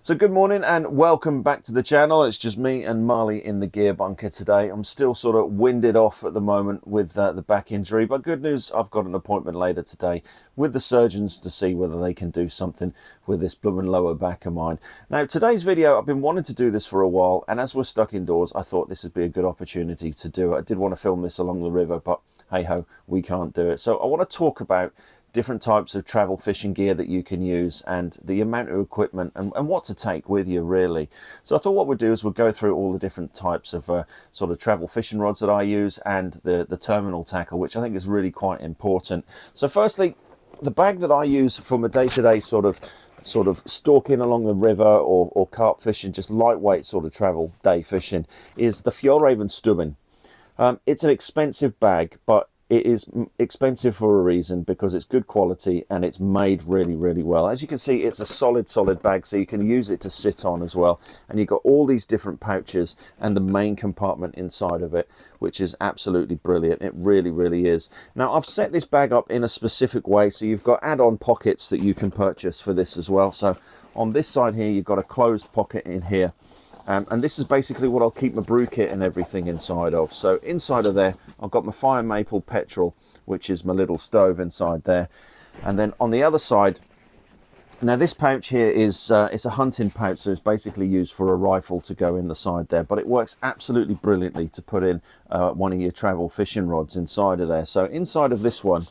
So good morning and welcome back to the channel. It's just me and Marley in the gear bunker today. I'm still sort of winded off at the moment with the back injury, but good news, I've got an appointment later today with the surgeons to see whether they can do something with this blooming lower back of mine. Now today's video, I've been wanting to do this for a while, and as we're stuck indoors, I thought this would be a good opportunity to do it. I did want to film this along the river, but hey ho, we can't do it. So I want to talk about different types of travel fishing gear that you can use and the amount of equipment and what to take with you, really. So I thought what we'd do is we'll go through all the different types of sort of travel fishing rods that I use and the terminal tackle, which I think is really quite important. So firstly, the bag that I use for my day-to-day sort of stalking along the river or carp fishing, just lightweight sort of travel day fishing, is the Fjallraven Stubben. It's an expensive bag, but it is expensive for a reason, because it's good quality and it's made really, really well. As you can see, it's a solid bag, so you can use it to sit on as well. And you've got all these different pouches and the main compartment inside of it, which is absolutely brilliant. It really, really is. Now, I've set this bag up in a specific way, so you've got add-on pockets that you can purchase for this as well. So on this side here, you've got a closed pocket in here. And this is basically what I'll keep my brew kit and everything inside of. So inside of there, I've got my Firemaple Petrel, which is my little stove inside there. And then on the other side, now this pouch here is it's a hunting pouch, so it's basically used for a rifle to go in the side there. But it works absolutely brilliantly to put in one of your travel fishing rods inside of there. So inside of this one,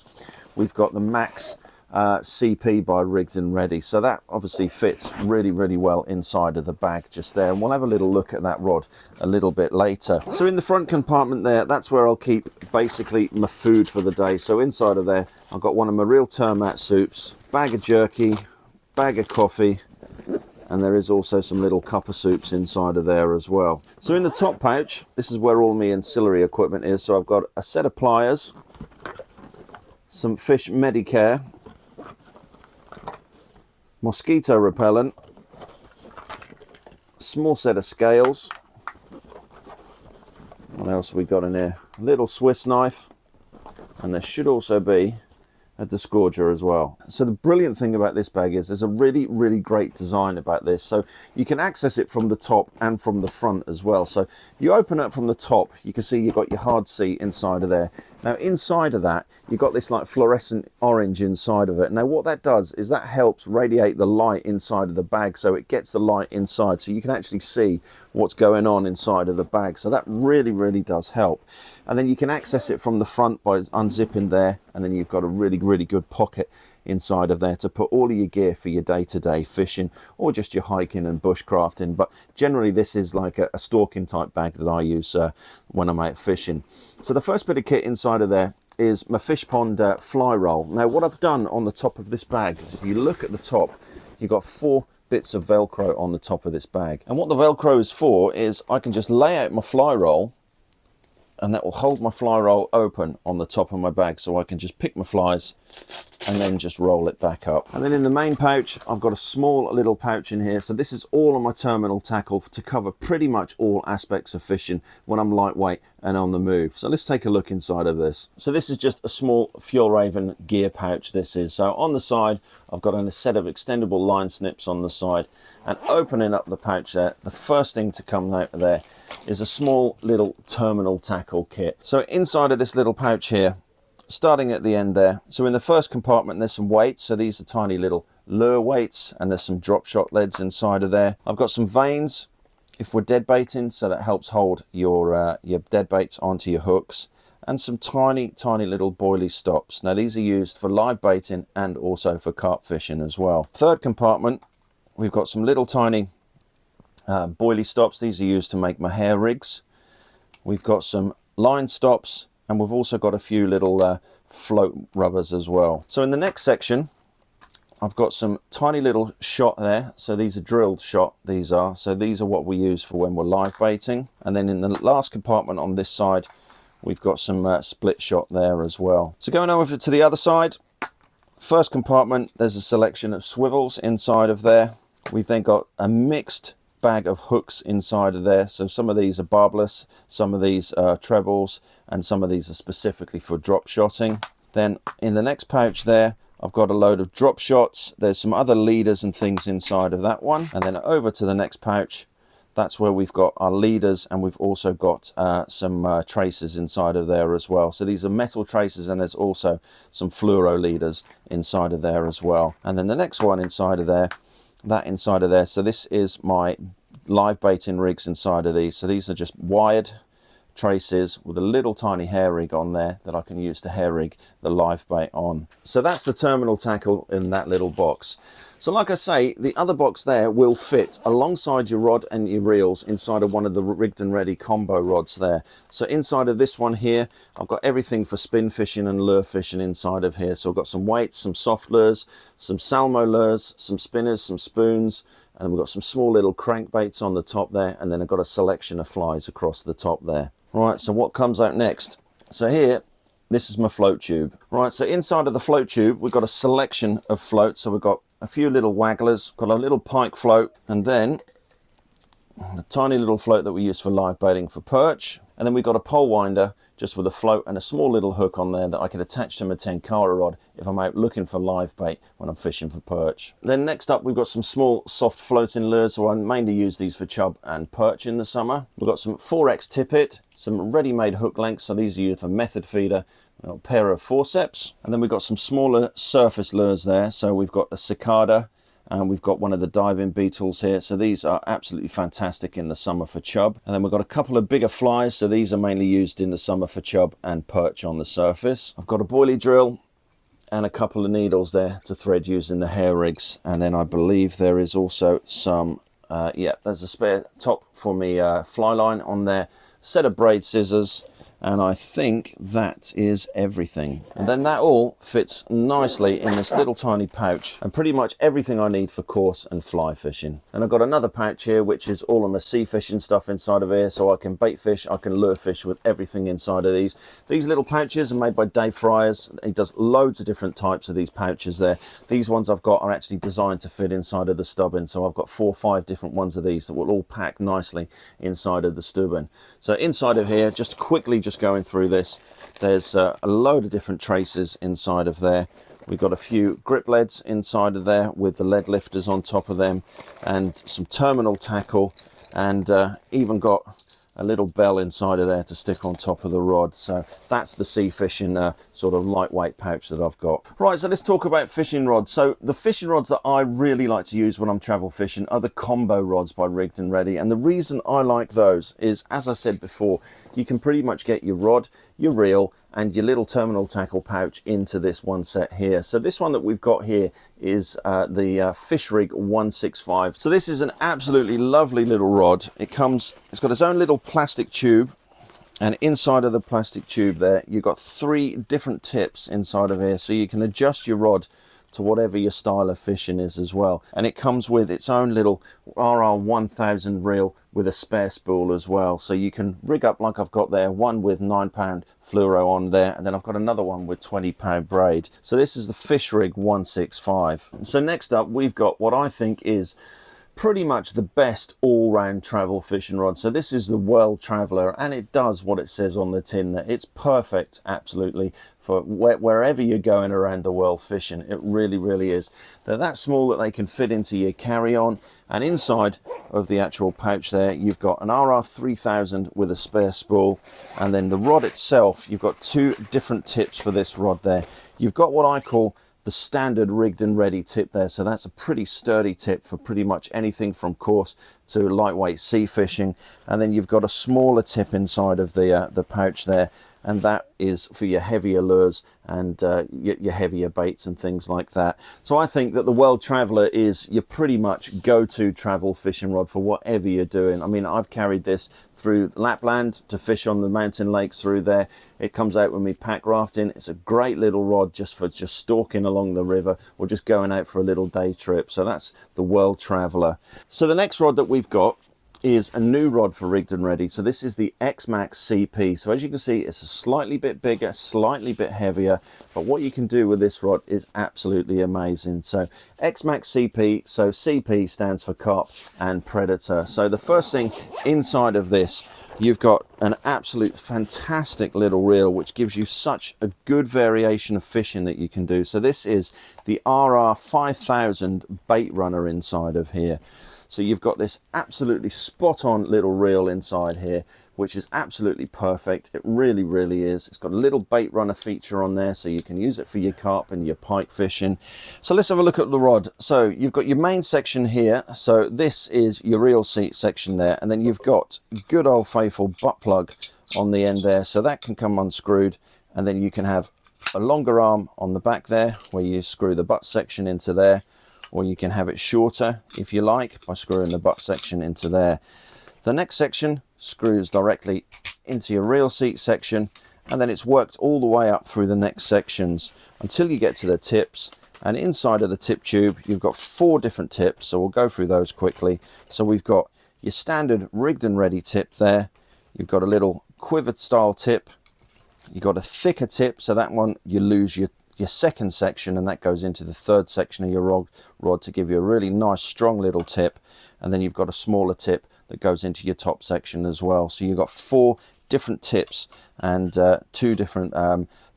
we've got the Max CP by Rigged and Ready, so that obviously fits really, really well inside of the bag just there, and we'll have a little look at that rod a little bit later. So in the front compartment there, that's where I'll keep basically my food for the day. So inside of there, I've got one of my real Termat soups, bag of jerky, bag of coffee, and there is also some little cup of soups inside of there as well. So in the top pouch, this is where all my ancillary equipment is. So I've got a set of pliers, some fish Medicare, mosquito repellent, a small set of scales. What else have we got in here? A little Swiss knife, and there should also be a disgorger as well. So the brilliant thing about this bag is there's a really, really great design about this. So you can access it from the top and from the front as well. So you open up from the top, you can see you've got your hard seat inside of there. Now inside of that, you've got this like fluorescent orange inside of it. Now what that does is that helps radiate the light inside of the bag, so it gets the light inside, so you can actually see what's going on inside of the bag. So that really, really does help. And then you can access it from the front by unzipping there, and then you've got a really, really good pocket inside of there to put all of your gear for your day-to-day fishing or just your hiking and bushcrafting. But generally this is like a stalking type bag that I use when I'm out fishing. So the first bit of kit inside of there is my Fishpond fly roll. Now what I've done on the top of this bag is, if you look at the top, you've got 4 bits of Velcro on the top of this bag. And what the Velcro is for is I can just lay out my fly roll, and that will hold my fly roll open on the top of my bag, so I can just pick my flies and then just roll it back up. And then in the main pouch, I've got a small little pouch in here. So this is all of my terminal tackle to cover pretty much all aspects of fishing when I'm lightweight and on the move. So let's take a look inside of this. So this is just a small Fjallraven gear pouch, this is. So on the side, I've got a set of extendable line snips on the side, and opening up the pouch there, the first thing to come out of there is a small little terminal tackle kit. So inside of this little pouch here, starting at the end there, so in the first compartment there's some weights. So these are tiny little lure weights, and there's some drop shot leads inside of there. I've got some vanes if we're dead baiting, so that helps hold your dead baits onto your hooks, and some tiny little boilie stops. Now these are used for live baiting and also for carp fishing as well. Third compartment, we've got some little tiny boilie stops. These are used to make my hair rigs. We've got some line stops, and we've also got a few little float rubbers as well. So in the next section, I've got some tiny little shot there. So these are drilled shot, these are. So these are what we use for when we're live baiting. And then in the last compartment on this side, we've got some split shot there as well. So going over to the other side, first compartment, there's a selection of swivels inside of there. We've then got a mixed bag of hooks inside of there. So some of these are barbless, some of these are trebles, and some of these are specifically for drop shotting. Then in the next pouch there, I've got a load of drop shots. There's some other leaders and things inside of that one. And then over to the next pouch, that's where we've got our leaders, and we've also got some traces inside of there as well. So these are metal traces, and there's also some fluoro leaders inside of there as well. And then the next one inside of there, that inside of there, so this is my live baiting rigs inside of these. So these are just wired traces with a little tiny hair rig on there that I can use to hair rig the live bait on. So that's the terminal tackle in that little box. So like I say, the other box there will fit alongside your rod and your reels inside of one of the rigged and ready combo rods there. So inside of this one here, I've got everything for spin fishing and lure fishing inside of here. So I've got some weights, some soft lures, some salmo lures, some spinners, some spoons, and we've got some small little crankbaits on the top there, and then I've got a selection of flies across the top there. Right, so what comes out next? So here, this is my float tube. Right, so inside of the float tube, we've got a selection of floats. So we've got a few little wagglers, got a little pike float, and then a tiny little float that we use for live baiting for perch. And then we've got a pole winder just with a float and a small little hook on there that I can attach to my tenkara rod if I'm out looking for live bait when I'm fishing for perch. Then next up, we've got some small soft floating lures. So I mainly use these for chub and perch in the summer. We've got some 4X tippet, some ready-made hook lengths. So these are used for method feeder. We've got a pair of forceps, and then we've got some smaller surface lures there. So we've got a cicada, and we've got one of the diving beetles here. So these are absolutely fantastic in the summer for chub. And then we've got a couple of bigger flies. So these are mainly used in the summer for chub and perch on the surface. I've got a boilie drill and a couple of needles there to thread using the hair rigs. And then I believe there is also some, yeah, there's a spare top for me fly line on there, set of braid scissors, and I think that is everything. And then that all fits nicely in this little tiny pouch, and pretty much everything I need for coarse and fly fishing. And I've got another pouch here which is all of my sea fishing stuff inside of here, so I can bait fish, I can lure fish with everything inside of these. These little pouches are made by Dave Friars. He does loads of different types of these pouches there. These ones I've got are actually designed to fit inside of the Stubben, so I've got 4 or 5 different ones of these that will all pack nicely inside of the Stubben. So inside of here, just quickly going through this, there's a load of different traces inside of there. We've got a few grip leads inside of there with the lead lifters on top of them, and some terminal tackle, and even got a little bell inside of there to stick on top of the rod. So that's the sea fishing sort of lightweight pouch that I've got. Right, so let's talk about fishing rods. So the fishing rods that I really like to use when I'm travel fishing are the combo rods by Rigged and Ready. And the reason I like those is, as I said before, you can pretty much get your rod, your reel, and your little terminal tackle pouch into this one set here. So this one that we've got here is the FishRig 165. So this is an absolutely lovely little rod. It's got its own little plastic tube, and inside of the plastic tube there, you've got 3 different tips inside of here, so you can adjust your rod to whatever your style of fishing is as well. And it comes with its own little RR1000 reel with a spare spool as well, so you can rig up like I've got there, one with 9-pound fluoro on there, and then I've got another one with 20-pound braid. So this is the FishRig 165. So next up, we've got what I think is pretty much the best all-round travel fishing rod. So this is the World Traveller, and it does what it says on the tin there. It's perfect, absolutely, for wherever you're going around the world fishing. It really, really is. They're that small that they can fit into your carry-on, and inside of the actual pouch there, you've got an RR3000 with a spare spool, and then the rod itself, you've got 2 different tips for this rod there. You've got what I call the standard Rigged and Ready tip there, so that's a pretty sturdy tip for pretty much anything from coarse to lightweight sea fishing. And then you've got a smaller tip inside of the pouch there, and that is for your heavier lures and your heavier baits and things like that. So I think that the World Traveller is your pretty much go-to travel fishing rod for whatever you're doing. I mean, I've carried this through Lapland to fish on the mountain lakes through there. It comes out with me pack rafting. It's a great little rod just for stalking along the river or just going out for a little day trip. So that's the World Traveller. So the next rod that we've got is a new rod for Rigged and Ready. So this is the X-Max CP. So as you can see, it's a slightly bit bigger, slightly bit heavier, but what you can do with this rod is absolutely amazing. So X-Max CP, so CP stands for carp and predator. So the first thing inside of this, you've got an absolute fantastic little reel which gives you such a good variation of fishing that you can do. So this is the RR 5000 bait runner inside of here. So you've got this absolutely spot on little reel inside here, which is absolutely perfect. It really, really is. It's got a little bait runner feature on there, so you can use it for your carp and your pike fishing. So let's have a look at the rod. So you've got your main section here. So this is your reel seat section there. And then you've got good old faithful butt plug on the end there. So that can come unscrewed. And then you can have a longer arm on the back there where you screw the butt section into there. Or you can have it shorter if you like by screwing the butt section into there. The next section screws directly into your reel seat section, and then it's worked all the way up through the next sections until you get to the tips. And inside of the tip tube you've got 4 different tips, so we'll go through those quickly. So we've got your standard rigged and ready tip there. You've got a little quivered style tip. You've got a thicker tip, so that one you lose your second section, and that goes into the third section of your rod to give you a really nice strong little tip. And then you've got a smaller tip that goes into your top section as well. So you've got 4 different tips and 2 different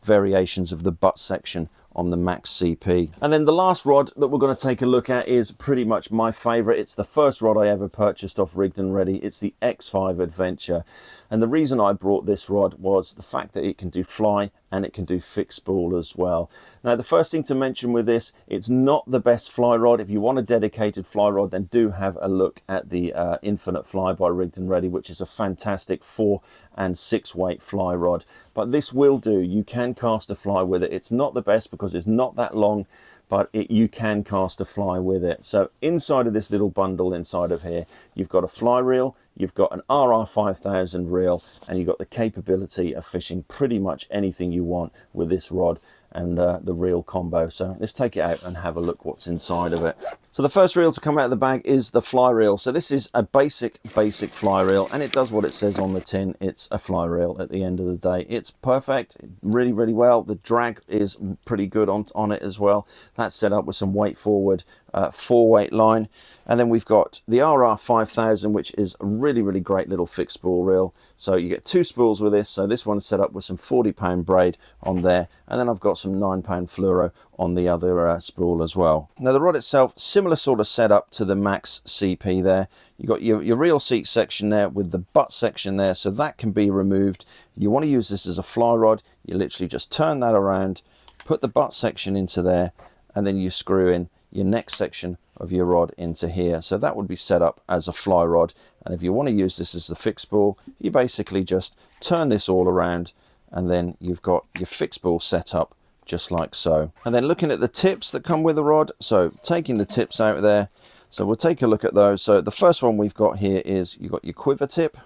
variations of the butt section on the Max CP. And then the last rod that we're going to take a look at is pretty much my favorite. It's the first rod I ever purchased off Rigged and Ready. It's the X5 Adventure. And the reason I brought this rod was the fact that it can do fly and it can do fixed spool as well. Now, the first thing to mention with this, it's not the best fly rod. If you want a dedicated fly rod, then do have a look at the Infinite Fly by Rigged and Ready, which is a fantastic 4 and 6 weight fly rod. But this will do. You can cast a fly with it. It's not the best because it's not that long, but you can cast a fly with it. So inside of this little bundle inside of here, you've got a fly reel, you've got an RR 5000 reel, and you've got the capability of fishing pretty much anything you want with this rod and the reel combo. So let's take it out and have a look what's inside of it. So the first reel to come out of the bag is the fly reel. So this is a basic fly reel, and it does what it says on the tin. It's a fly reel at the end of the day. It's perfect, really, really well. The drag is pretty good on it as well. That's set up with some weight forward 4-weight line. And then we've got the RR 5000, which is a really, really great little fixed spool reel. So you get 2 spools with this. So this one's set up with some 40-pound braid on there. And then I've got some 9-pound fluoro on the other spool as well. Now the rod itself, similar sort of setup to the Max CP there. You've got your reel seat section there with the butt section there. So that can be removed. You want to use this as a fly rod. You literally just turn that around, put the butt section into there, and then you screw in your next section of your rod into here. So that would be set up as a fly rod. And if you want to use this as the fixed spool, you basically just turn this all around, and then you've got your fixed spool set up just like so. And then looking at the tips that come with the rod, so taking the tips out there, so we'll take a look at those. So the first one we've got here is you've got your quiver tip,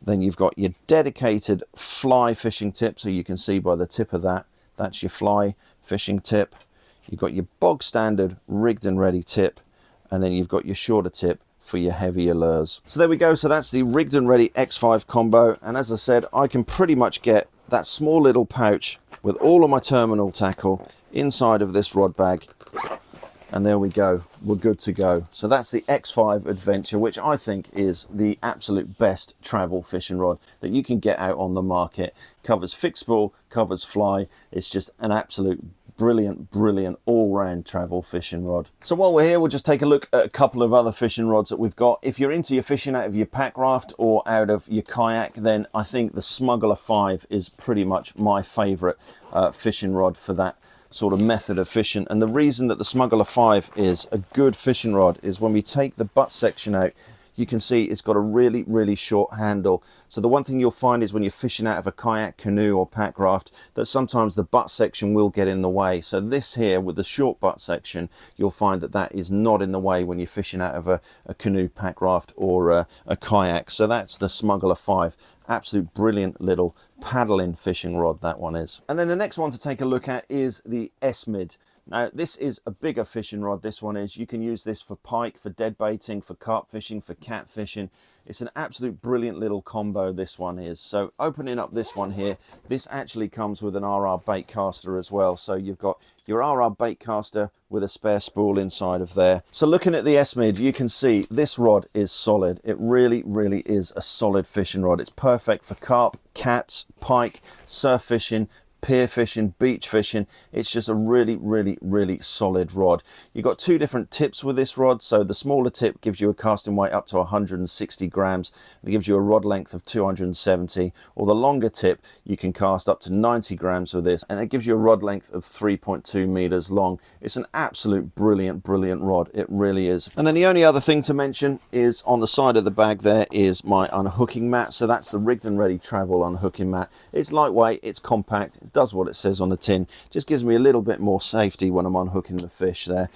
then you've got your dedicated fly fishing tip. So you can see by the tip of that, that's your fly fishing tip. You've got your bog standard Rigged and Ready tip, and then you've got your shorter tip for your heavier lures. So there we go. So that's the Rigged and Ready X5 combo. And as I said, I can pretty much get that small little pouch with all of my terminal tackle inside of this rod bag. And there we go. We're good to go. So that's the X5 Adventure, which I think is the absolute best travel fishing rod that you can get out on the market. Covers fixed spool, covers fly. It's just an absolute brilliant all-round travel fishing rod. So while we're here, we'll just take a look at a couple of other fishing rods that we've got. If you're into your fishing out of your pack raft or out of your kayak, then I think the Smuggler 5 is pretty much my favorite fishing rod for that sort of method of fishing. And the reason that the Smuggler 5 is a good fishing rod is when we take the butt section out, you can see it's got a really short handle. So the one thing you'll find is when you're fishing out of a kayak, canoe or pack raft, that sometimes the butt section will get in the way. So this here with the short butt section, you'll find that that is not in the way when you're fishing out of a canoe, pack raft or a kayak. So that's the Smuggler 5. Absolute brilliant little paddling fishing rod, that one is. And then the next one to take a look at is the S-Mid. Now, this is a bigger fishing rod, this one is. You can use this for pike, for dead baiting, for carp fishing, for cat fishing. It's an absolute brilliant little combo, this one is. So opening up this one here, this actually comes with an RR bait caster as well. So you've got your RR bait caster with a spare spool inside of there. So looking at the S-Mid, you can see this rod is solid. It really, really is a solid fishing rod. It's perfect for carp, cats, pike, surf fishing, pier fishing, beach fishing. It's just a really, really, really solid rod. You've got two different tips with this rod. So the smaller tip gives you a casting weight up to 160 grams. It gives you a rod length of 270, or the longer tip, you can cast up to 90 grams with this, and it gives you a rod length of 3.2 meters long. It's an absolute brilliant, brilliant rod. It really is. And then the only other thing to mention is on the side of the bag there is my unhooking mat. So that's the Rigged and Ready Travel unhooking mat. It's lightweight, it's compact, it does what it says on the tin. Just gives me a little bit more safety when I'm unhooking the fish there.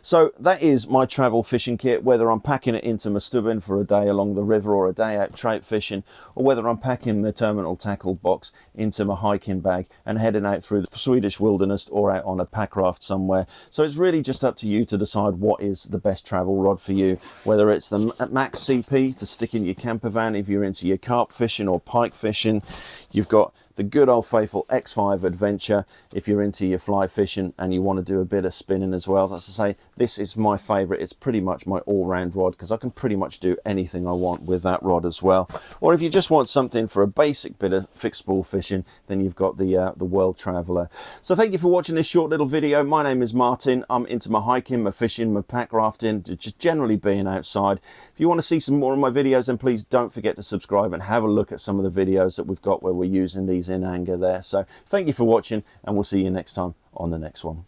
So that is my travel fishing kit, whether I'm packing it into my stubbin for a day along the river or a day out trout fishing, or whether I'm packing the terminal tackle box into my hiking bag and heading out through the Swedish wilderness or out on a pack raft somewhere. So it's really just up to you to decide what is the best travel rod for you, whether it's the Max CP to stick in your camper van if you're into your carp fishing or pike fishing. You've got the good old faithful X5 Adventure if you're into your fly fishing and you want to do a bit of spinning as well. As I say, this is my favorite. It's pretty much my all-round rod because I can pretty much do anything I want with that rod as well. Or if you just want something for a basic bit of fixed spool fishing, then you've got the World Traveller. So thank you for watching this short little video. My name is Martin. I'm into my hiking, my fishing, my pack rafting, just generally being outside. If you want to see some more of my videos, then please don't forget to subscribe and have a look at some of the videos that we've got where we're using these in anger there. So thank you for watching, and we'll see you next time on the next one.